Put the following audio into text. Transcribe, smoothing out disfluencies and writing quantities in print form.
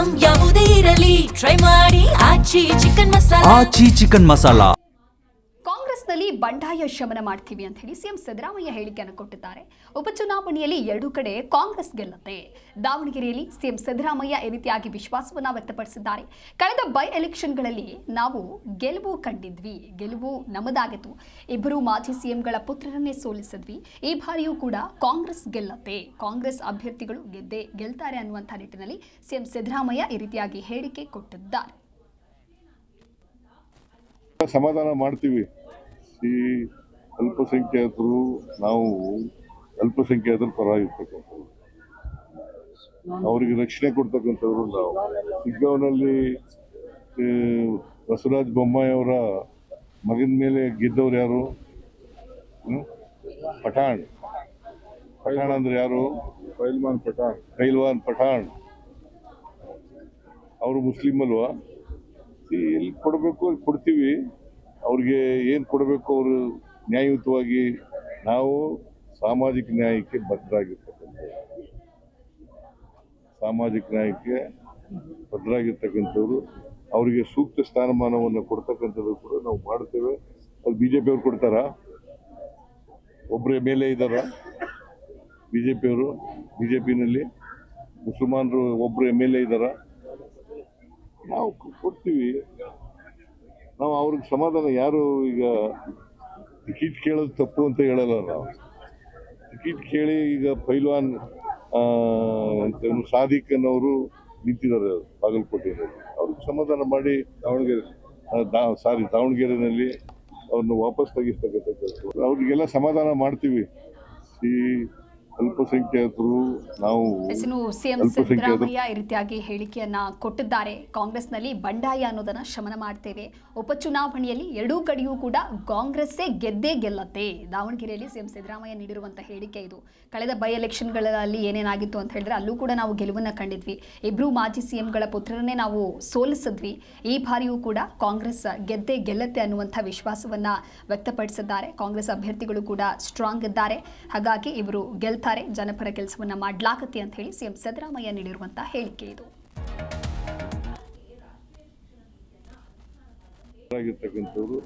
Item ಯಾವುದೇ ಇರಲಿ try ಮಾಡಿ ಆಚಿ ಚಿಕನ್ ಮಸಾಲಾ. ಕಾಂಗ್ರೆಸ್ನಲ್ಲಿ ಬಂಡಾಯ ಶಮನ ಮಾಡ್ತೀವಿ ಅಂತ ಹೇಳಿ ಸಿಎಂ ಸಿದ್ದರಾಮಯ್ಯ ಹೇಳಿಕೆಯನ್ನು ಕೊಟ್ಟಿದ್ದಾರೆ. ಉಪಚುನಾವಣೆಯಲ್ಲಿ ಎರಡೂ ಕಡೆ ಕಾಂಗ್ರೆಸ್ ಗೆಲ್ಲುತ್ತೆ. ದಾವಣಗೆರೆಯಲ್ಲಿ ಸಿಎಂ ಸಿದ್ದರಾಮಯ್ಯ ಈ ರೀತಿಯಾಗಿ ವಿಶ್ವಾಸವನ್ನ ವ್ಯಕ್ತಪಡಿಸಿದ್ದಾರೆ. ಕಳೆದ ಬೈ ಎಲೆಕ್ಷನ್ಗಳಲ್ಲಿ ನಾವು ಗೆಲುವು ಕಂಡಿದ್ವಿ, ಗೆಲುವು ನಮ್ಮದಾಗಿತ್ತು. ಇಬ್ಬರು ಮಾಜಿ ಸಿಎಂಗಳ ಪುತ್ರರನ್ನೇ ಸೋಲಿಸಿದ್ವಿ. ಈ ಬಾರಿಯೂ ಕೂಡ ಕಾಂಗ್ರೆಸ್ ಗೆಲ್ಲುತ್ತೆ, ಕಾಂಗ್ರೆಸ್ ಅಭ್ಯರ್ಥಿಗಳು ಗೆಲ್ತಾರೆ ಅನ್ನುವಂಥ ನಿಟ್ಟಿನಲ್ಲಿ ಸಿಎಂ ಸಿದ್ದರಾಮಯ್ಯ ಈ ರೀತಿಯಾಗಿ ಹೇಳಿಕೆ ಕೊಟ್ಟಿದ್ದಾರೆ. ಸಮಾಧಾನ ಮಾಡ್ತೀವಿ. ಈ ಅಲ್ಪಸಂಖ್ಯಾತರು, ನಾವು ಅಲ್ಪಸಂಖ್ಯಾತರ ಪರವಾಗಿರ್ತಕ್ಕಂಥವ್ರು, ಅವರಿಗೆ ರಕ್ಷಣೆ ಕೊಡ್ತಕ್ಕಂಥವ್ರು ನಾವು. ಚಿಕ್ಕವನಲ್ಲಿ ಬಸವರಾಜ ಬೊಮ್ಮಾಯಿ ಅವರ ಮಗನ ಮೇಲೆ ಗೆದ್ದವ್ರು ಯಾರು? ಪಠಾಣ್ ಅಂದ್ರೆ ಯಾರು? ಪೈಲ್ವಾನ್ ಪಠಾಣ್. ಅವರು ಮುಸ್ಲಿಂ ಅಲ್ವಾ? ಎಲ್ಲಿ ಕೊಡಬೇಕು ಅಲ್ಲಿ ಕೊಡ್ತೀವಿ. ಅವ್ರಿಗೆ ಏನು ಕೊಡಬೇಕು ಅವರು ನ್ಯಾಯಯುತವಾಗಿ. ನಾವು ಸಾಮಾಜಿಕ ನ್ಯಾಯಕ್ಕೆ ಬದ್ಧರಾಗಿರ್ತಕ್ಕಂಥವ್ರು. ಅವರಿಗೆ ಸೂಕ್ತ ಸ್ಥಾನಮಾನವನ್ನು ಕೊಡ್ತಕ್ಕಂಥದ್ದು ಕೂಡ ನಾವು ಮಾಡ್ತೇವೆ. ಅದು ಬಿಜೆಪಿ ಅವ್ರು ಕೊಡ್ತಾರಾ? ಒಬ್ಬರೇ ಮೇಲೆ ಇದ್ದಾರ ಬಿಜೆಪಿಯವರು? ಬಿಜೆಪಿನಲ್ಲಿ ಮುಸಲ್ಮಾನರು ಒಬ್ಬರು ಮೇಲೆ ಇದ್ದಾರ? ನಾವು ಕೊಡ್ತೀವಿ. ನಾವು ಅವ್ರಿಗೆ ಸಮಾಧಾನ. ಯಾರು ಈಗ ಟಿಕೆಟ್ ಕೇಳೋದು ತಪ್ಪು ಅಂತ ಹೇಳಲ್ಲ. ನಾವು ಟಿಕೆಟ್ ಕೇಳಿ ಈಗ ಪೈಲ್ವಾನ್ ಸಾದಿಕ್ ಅನ್ನೋರು ನಿಂತಿದ್ದಾರೆ ಬಾಗಲಕೋಟೆಯಲ್ಲಿ. ಅವ್ರಿಗೆ ಸಮಾಧಾನ ಮಾಡಿ ದಾವಣಗೆರೆಯಲ್ಲಿ ಅವ್ರನ್ನ ವಾಪಸ್ ತೆಗಿಸ್ತಕ್ಕಂಥದ್ದು. ಅವ್ರಿಗೆಲ್ಲ ಸಮಾಧಾನ ಮಾಡ್ತೀವಿ. ಈ ಅಲ್ಪಸಂಖ್ಯಾತರು, ನಾವು ಸಿಎಂ ಸಿದ್ದರಾಮಯ್ಯ ಈ ರೀತಿಯಾಗಿ ಹೇಳಿಕೆಯನ್ನ ಕೊಟ್ಟಿದ್ದಾರೆ. ಕಾಂಗ್ರೆಸ್ನಲ್ಲಿ ಬಂಡಾಯ ಅನ್ನೋದನ್ನ ಶಮನ ಮಾಡ್ತೇವೆ. ಉಪಚುನಾವಣೆಯಲ್ಲಿ ಎರಡೂ ಕಡೆಯೂ ಕೂಡ ಕಾಂಗ್ರೆಸ್ಸೇ ಗೆಲ್ಲತ್ತೆ. ದಾವಣಗೆರೆಯಲ್ಲಿ ಸಿಎಂ ಸಿದ್ದರಾಮಯ್ಯ ನೀಡಿರುವಂತಹ ಹೇಳಿಕೆ ಇದು. ಕಳೆದ ಬೈ ಎಲೆಕ್ಷನ್ಗಳಲ್ಲಿ ಏನೇನಾಗಿತ್ತು ಅಂತ ಹೇಳಿದ್ರೆ ಅಲ್ಲೂ ಕೂಡ ನಾವು ಗೆಲುವನ್ನ ಕಂಡಿದ್ವಿ. ಇಬ್ರು ಮಾಜಿ ಸಿಎಂಗಳ ಪುತ್ರರನ್ನೇ ನಾವು ಸೋಲಿಸಿದ್ವಿ. ಈ ಬಾರಿಯೂ ಕೂಡ ಕಾಂಗ್ರೆಸ್ ಗೆಲ್ಲತ್ತೆ ಅನ್ನುವಂಥ ವಿಶ್ವಾಸವನ್ನ ವ್ಯಕ್ತಪಡಿಸಿದ್ದಾರೆ. ಕಾಂಗ್ರೆಸ್ ಅಭ್ಯರ್ಥಿಗಳು ಕೂಡ ಸ್ಟ್ರಾಂಗ್ ಇದ್ದಾರೆ. ಹಾಗಾಗಿ ಇವರು ಗೆಲ್ತಾರೆ, ಜನಪರ ಕೆಲಸವನ್ನ ಮಾಡಲಾಗತ್ತೆ ಅಂತ ಹೇಳಿ ಸಿಎಂ ಸಿದ್ದರಾಮಯ್ಯ ನೀಡಿರುವಂತಹ ಹೇಳಿಕೆ ಇದು. ಆಗಿರ್ತಕ್ಕಂಥವ್ರು